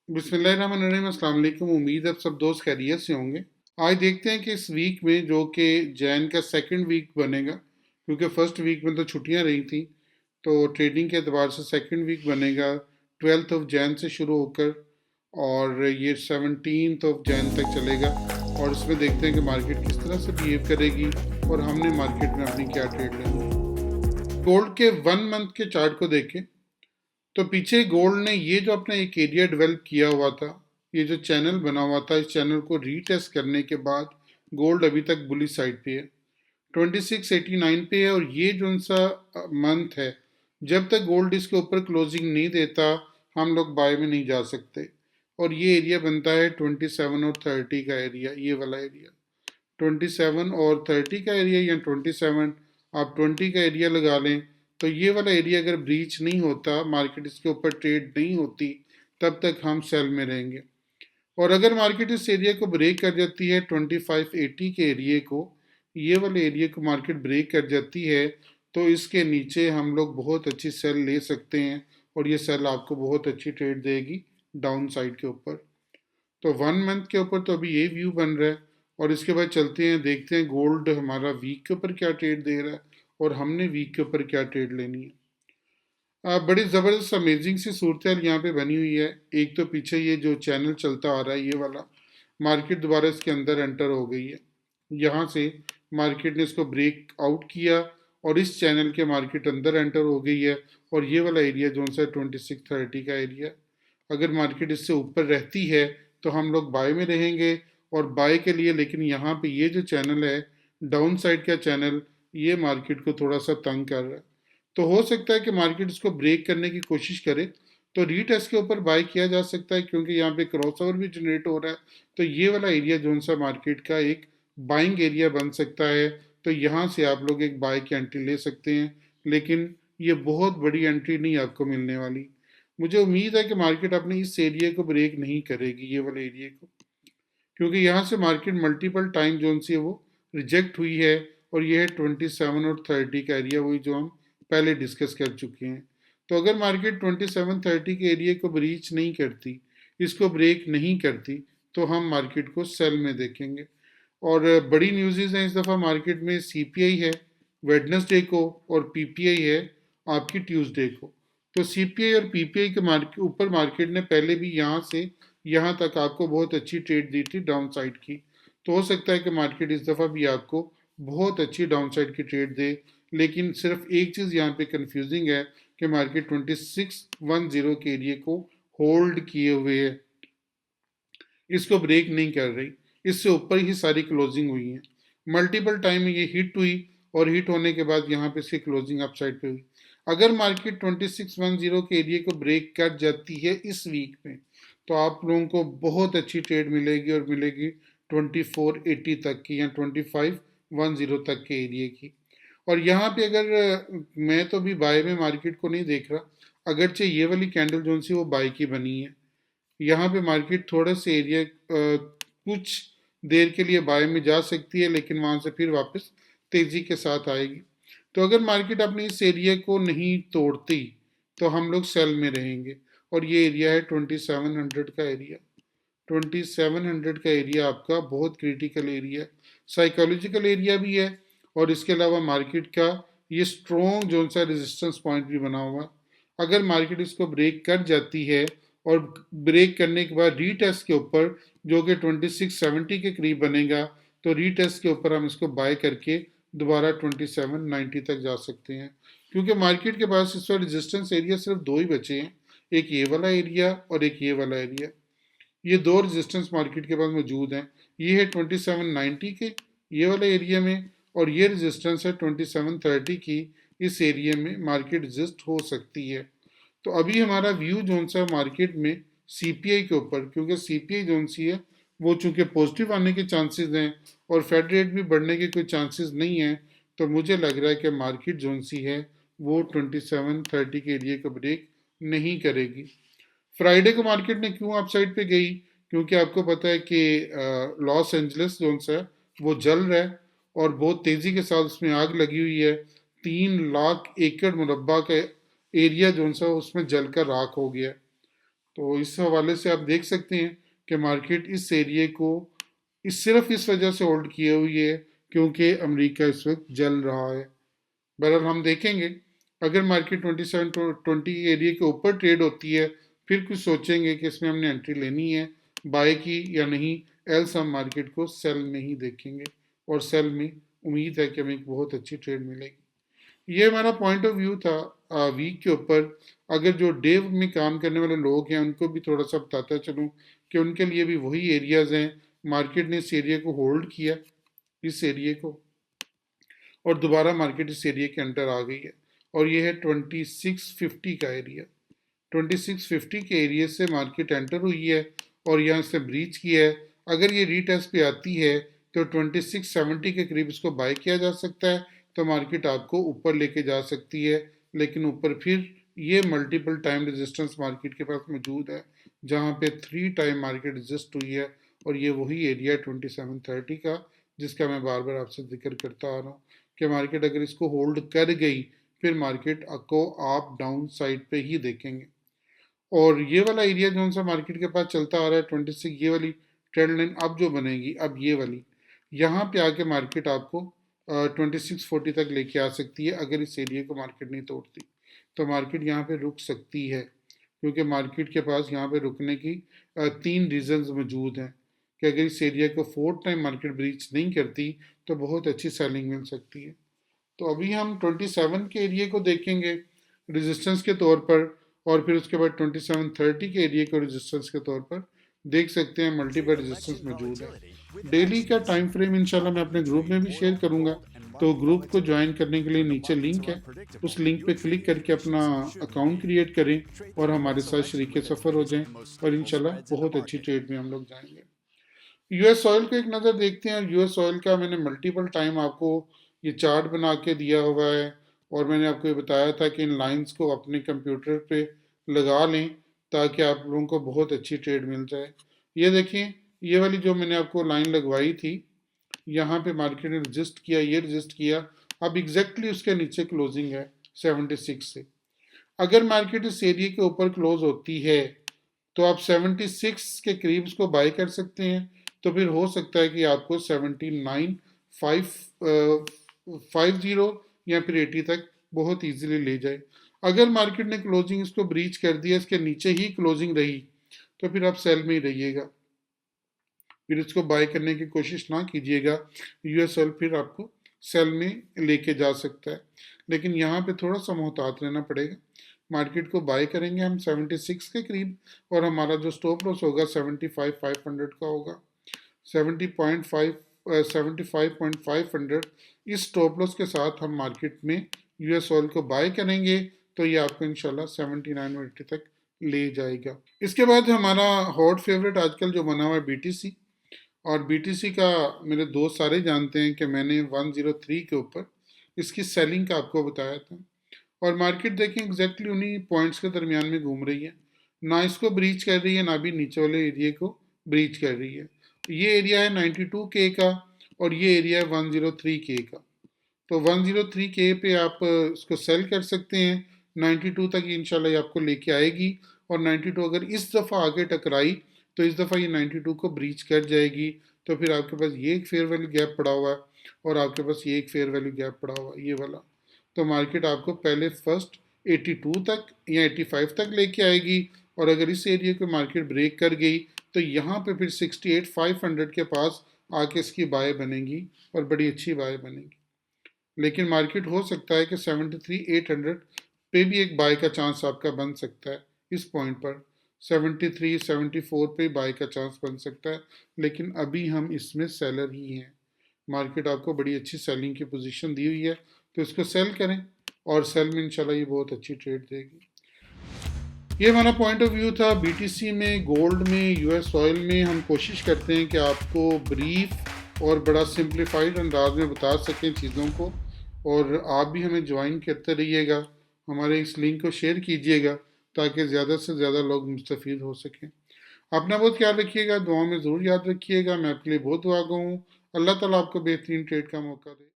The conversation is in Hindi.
बिस्मिल्लाहिर्रहमानिर्रहीम, अस्सलाम वालेकुम। उम्मीद है आप सब दोस्त खैरियत से होंगे। आज देखते हैं कि इस वीक में जो कि जैन का सेकंड वीक बनेगा, क्योंकि फर्स्ट वीक में तो छुट्टियां रही थी, तो ट्रेडिंग के अतबार से सेकंड वीक बनेगा 12 ऑफ जैन से शुरू होकर और ये 17 ऑफ जैन तक चलेगा। और इसमें देखते हैं कि मार्केट किस तरह से बिहेव करेगी और हमने मार्केट में अपनी क्या ट्रेड लेनी है। गोल्ड के 1 मंथ के चार्ट को देखें तो पीछे गोल्ड ने ये जो अपना एक एरिया डेवलप किया हुआ था, ये जो चैनल बना हुआ था, इस चैनल को रीटेस्ट करने के बाद गोल्ड अभी तक बुलिश साइड पे है, 2689 पे है। और ये जो सा मंथ है, जब तक गोल्ड इसके ऊपर क्लोजिंग नहीं देता हम लोग बाय में नहीं जा सकते। और ये एरिया बनता है 27 और 30 का एरिया, ये वाला एरिया 27 और 30 का एरिया, या 27 आप 20 का एरिया लगा लें। तो ये वाला एरिया अगर ब्रीच नहीं होता, मार्केट इसके ऊपर ट्रेड नहीं होती, तब तक हम सेल में रहेंगे। और अगर मार्केट इस एरिया को ब्रेक कर जाती है 2580 के एरिया को, ये वाले एरिया को मार्केट ब्रेक कर जाती है, तो इसके नीचे हम लोग बहुत अच्छी सेल ले सकते हैं और ये सेल आपको बहुत अच्छी ट्रेड देगी डाउन साइड के ऊपर। तो 1 मंथ के ऊपर तो अभी ये व्यू बन रहा है। और इसके बाद चलते हैं, देखते हैं गोल्ड हमारा वीक के ऊपर क्या ट्रेड दे रहा है और हमने वीक के ऊपर क्या ट्रेड लेनी है। बड़ी ज़बरदस्त अमेजिंग सी सूरत हाल यहाँ पे बनी हुई है। एक तो पीछे ये जो चैनल चलता आ रहा है, ये वाला मार्केट दोबारा इसके अंदर एंटर हो गई है। यहाँ से मार्केट ने इसको ब्रेक आउट किया और इस चैनल के मार्केट अंदर एंटर हो गई है। और ये वाला एरिया जो सा 2630 का एरिया, अगर मार्केट इससे ऊपर रहती है तो हम लोग बाय में रहेंगे। और बाय के लिए लेकिन यहाँ पे ये जो चैनल है, डाउन साइड का चैनल, ये मार्केट को थोड़ा सा तंग कर रहा है। तो हो सकता है कि मार्केट इसको ब्रेक करने की कोशिश करे तो रीटेस्ट के ऊपर बाय किया जा सकता है, क्योंकि यहाँ पे क्रॉस ओवर भी जनरेट हो रहा है। तो ये वाला एरिया जो सा मार्केट का एक बाइंग एरिया बन सकता है। तो यहाँ से आप लोग एक बाय की एंट्री ले सकते हैं, लेकिन ये बहुत बड़ी एंट्री नहीं आपको मिलने वाली। मुझे उम्मीद है कि मार्केट अपने इस एरिया को ब्रेक नहीं करेगी, ये वाले एरिया को, क्योंकि यहाँ से मार्केट मल्टीपल टाइम जोन सी है वो रिजेक्ट हुई है। और ये है 27 और 30 का एरिया, वही जो हम पहले डिस्कस कर चुके हैं। तो अगर मार्केट 2730 के एरिया को ब्रीच नहीं करती, इसको ब्रेक नहीं करती, तो हम मार्केट को सेल में देखेंगे। और बड़ी न्यूज़ हैं इस दफ़ा मार्केट में, सीपीआई है वेडनेसडे को और पीपीआई है आपकी ट्यूसडे को। तो सीपीआई और पीपीआई के ऊपर मार्केट ने पहले भी यहाँ से यहाँ तक आपको बहुत अच्छी ट्रेड दी थी डाउन साइड की। तो हो सकता है कि मार्केट इस दफ़ा भी आपको बहुत अच्छी डाउन साइड की ट्रेड दे। लेकिन सिर्फ एक चीज़ यहाँ पे कंफ्यूजिंग है कि मार्केट 2610 के एरिया को होल्ड किए हुए है, इसको ब्रेक नहीं कर रही। इससे ऊपर ही सारी क्लोजिंग हुई है, मल्टीपल टाइम ये हिट हुई और हिट होने के बाद यहाँ पे इसकी क्लोजिंग अपसाइड पे हुई। अगर मार्केट 2610 के एरिया को ब्रेक कर जाती है इस वीक में, तो आप लोगों को बहुत अच्छी ट्रेड मिलेगी और मिलेगी 2480 तक की या 2510 तक के एरिया की। और यहाँ पे अगर मैं तो भी बाय में मार्केट को नहीं देख रहा, अगरचे ये वाली कैंडल जो सी वो बाय की बनी है। यहाँ पे मार्केट थोड़े से एरिया कुछ देर के लिए बाय में जा सकती है, लेकिन वहाँ से फिर वापस तेज़ी के साथ आएगी। तो अगर मार्केट अपने इस एरिया को नहीं तोड़ती तो हम लोग सेल में रहेंगे। और ये एरिया है 2700 का एरिया। 2700 का एरिया आपका बहुत क्रिटिकल एरिया है, साइकोलॉजिकल एरिया भी है। और इसके अलावा मार्केट का ये स्ट्रॉन्ग जो सा रेजिस्टेंस पॉइंट भी बना हुआ है। अगर मार्केट इसको ब्रेक कर जाती है और ब्रेक करने के बाद रीटेस्ट के ऊपर जो कि 2670 के करीब बनेगा, तो रीटेस्ट के ऊपर हम इसको बाय करके दोबारा 2790 तक जा सकते हैं। क्योंकि मार्केट के पास इस वक्त रेजिस्टेंस एरिया सिर्फ दो ही बचे हैं, एक ये वाला एरिया और एक ये वाला एरिया। ये दो रेजिस्टेंस मार्केट के पास मौजूद हैं। ये है 2790 के ये वाले एरिया में, और ये रेजिस्टेंस है 2730 की, इस एरिया में मार्केट रेजिस्ट हो सकती है। तो अभी हमारा व्यू जोन सा मार्केट में सीपीआई के ऊपर, क्योंकि सीपीआई जोन सी है वो चूंकि पॉजिटिव आने के चांसेस हैं और फेड रेट भी बढ़ने के कोई चांसेस नहीं हैं, तो मुझे लग रहा है कि मार्केट जोन सी है वो 2730 के एरिया को ब्रेक नहीं करेगी। फ्राइडे को मार्केट ने क्यों अपसाइड पे गई, क्योंकि आपको पता है कि लॉस एंजलिस जोन सा है वो जल रहा है और बहुत तेज़ी के साथ उसमें आग लगी हुई है। 3 लाख एकड़ मुरब्बा का एरिया जो सा उसमें जलकर राख हो गया। तो इस हवाले से आप देख सकते हैं कि मार्केट इस एरिए को सिर्फ इस वजह से होल्ड किए हुई है क्योंकि अमेरिका इस वक्त जल रहा है। बहरहाल हम देखेंगे, अगर मार्केट 27-20 एरिया के ऊपर ट्रेड होती है फिर कुछ सोचेंगे कि इसमें हमने एंट्री लेनी है बाय की या नहीं, एल्स हम मार्केट को सेल में ही देखेंगे और सेल में उम्मीद है कि हमें एक बहुत अच्छी ट्रेड मिलेगी। ये हमारा पॉइंट ऑफ व्यू था वीक के ऊपर। अगर जो डे में काम करने वाले लोग हैं उनको भी थोड़ा सा बताता चलूँ कि उनके लिए भी वही एरियाज हैं। मार्केट ने इस एरिया को होल्ड किया, इस एरिया को, और दोबारा मार्केट इस एरिया के अंदर आ गई है और ये है 2650 का एरिया। 2650 के एरिया से मार्केट एंटर हुई है और यहाँ से ब्रीच किया है। अगर ये रीटेस्ट पे आती है तो 2670 के करीब इसको बाय किया जा सकता है, तो मार्केट आपको ऊपर लेके जा सकती है। लेकिन ऊपर फिर ये मल्टीपल टाइम रेजिस्टेंस मार्केट के पास मौजूद है जहाँ पे 3 टाइम मार्केट रेजिस्ट हुई है और ये वही एरिया 2730 का जिसका मैं बार बार आपसे जिक्र करता आ रहा हूँ कि मार्केट अगर इसको होल्ड कर गई फिर मार्केट को आप डाउन साइड पे ही देखेंगे। और ये वाला एरिया जो सा मार्केट के पास चलता आ रहा है 26, ये वाली ट्रेंड लाइन अब जो बनेगी, अब ये वाली यहाँ पे आके मार्केट आपको 2640 तक लेके आ सकती है। अगर इस एरिया को मार्केट नहीं तोड़ती तो मार्केट यहाँ पे रुक सकती है क्योंकि मार्केट के पास यहाँ पे रुकने की 3 रीजंस मौजूद हैं कि अगर इस एरिया को 4 टाइम मार्केट ब्रीच नहीं करती तो बहुत अच्छी सेलिंग मिल सकती है। तो अभी हम 27 के एरिया को देखेंगे रेजिस्टेंस के तौर पर और फिर उसके बाद 2730 के एरिया को रेजिस्टेंस के तौर पर देख सकते हैं। मल्टीपल रेजिस्टेंस मौजूद है। डेली का टाइम फ्रेम इंशाल्लाह मैं अपने ग्रुप में भी शेयर करूंगा, तो ग्रुप को ज्वाइन करने के लिए नीचे लिंक है, उस लिंक पे क्लिक करके अपना अकाउंट क्रिएट करें और हमारे साथ शरीक सफ़र हो जाएं और इंशाल्लाह बहुत अच्छी ट्रेड में हम लोग जाएंगे। यूएस ऑयल को एक नज़र देखते हैं। यूएस ऑयल का मैंने मल्टीपल टाइम आपको ये चार्ट बना के दिया हुआ है और मैंने आपको ये बताया था कि इन लाइंस को अपने कंप्यूटर पे लगा लें ताकि आप लोगों को बहुत अच्छी ट्रेड मिल जाए। ये देखिए, ये वाली जो मैंने आपको लाइन लगवाई थी, यहाँ पे मार्केट ने रजिस्ट किया, ये रजिस्ट किया, अब एग्जैक्टली उसके नीचे क्लोजिंग है 76 से। अगर मार्केट इस एरिया के ऊपर क्लोज होती है तो आप 76 के करीब इसको बाय कर सकते हैं, तो फिर हो सकता है कि आपको 79,550 या फिर 80 तक बहुत इजीली ले जाए। अगर मार्केट ने क्लोजिंग इसको ब्रीच कर दिया, इसके नीचे ही क्लोजिंग रही, तो फिर आप सेल में ही रहिएगा, फिर इसको बाय करने की कोशिश ना कीजिएगा। यूएस ऑयल फिर आपको सेल में लेके जा सकता है, लेकिन यहाँ पे थोड़ा सा मोहतात रहना पड़ेगा। मार्केट को बाय करेंगे हम 76 के करीब और हमारा जो स्टॉप लॉस होगा 75,500 का होगा। 75,500 इस स्टॉप लॉस के साथ हम मार्केट में यूएस ऑयल को बाय करेंगे तो ये आपको इंशाल्लाह 79 तक ले जाएगा। इसके बाद हमारा हॉट फेवरेट आजकल जो बना हुआ है बीटीसी, और बीटीसी का मेरे दोस्त सारे जानते हैं कि मैंने 103 के ऊपर इसकी सेलिंग का आपको बताया था और मार्केट देखें एग्जैक्टली उन्हीं पॉइंट्स के दरमियान में घूम रही है, ना इसको ब्रीच कर रही है ना भी नीचे वाले एरिया को ब्रीच कर रही है। ये एरिया है 92 के का और ये एरिया है 103 के का। तो 103 के पे आप इसको सेल कर सकते हैं, 92 तक इंशाल्लाह ये आपको लेके आएगी और 92 अगर इस दफ़ा आगे टकराई तो इस दफ़ा ये 92 को ब्रीच कर जाएगी, तो फिर आपके पास ये एक फेयर वैल्यू गैप पड़ा हुआ है और आपके पास ये एक फेयर वैल्यू गैप पड़ा हुआ है, ये वाला। तो मार्केट आपको पहले फर्स्ट 82 तक या 85 तक लेके आएगी और अगर इस एरिया को मार्केट ब्रेक कर गई तो यहाँ पे फिर 68,500 के पास आके इसकी बाय बनेगी और बड़ी अच्छी बाय बनेगी। लेकिन मार्केट हो सकता है कि 73,800 पे भी एक बाय का चांस आपका बन सकता है। इस पॉइंट पर 73, 74 पे बाय का चांस बन सकता है, लेकिन अभी हम इसमें सेलर ही हैं। मार्केट आपको बड़ी अच्छी सेलिंग की पोजीशन दी हुई है, तो इसको सेल करें और सेल में इंशाल्लाह ये बहुत अच्छी ट्रेड देगी। ये हमारा पॉइंट ऑफ व्यू था बीटीसी में, गोल्ड में, यूएस ऑयल में। हम कोशिश करते हैं कि आपको ब्रीफ और बड़ा सिंप्लीफाइड अंदाज में बता सकें चीज़ों को, और आप भी हमें ज्वाइन करते रहिएगा, हमारे इस लिंक को शेयर कीजिएगा ताकि ज़्यादा से ज़्यादा लोग मुस्तफ़ीद हो सकें। अपना बहुत ख्याल रखिएगा, दुआ में ज़रूर याद रखिएगा। मैं आपके लिए बहुत दुआ गो हूँ। अल्लाह ताला आपको बेहतरीन ट्रेड का मौका दे।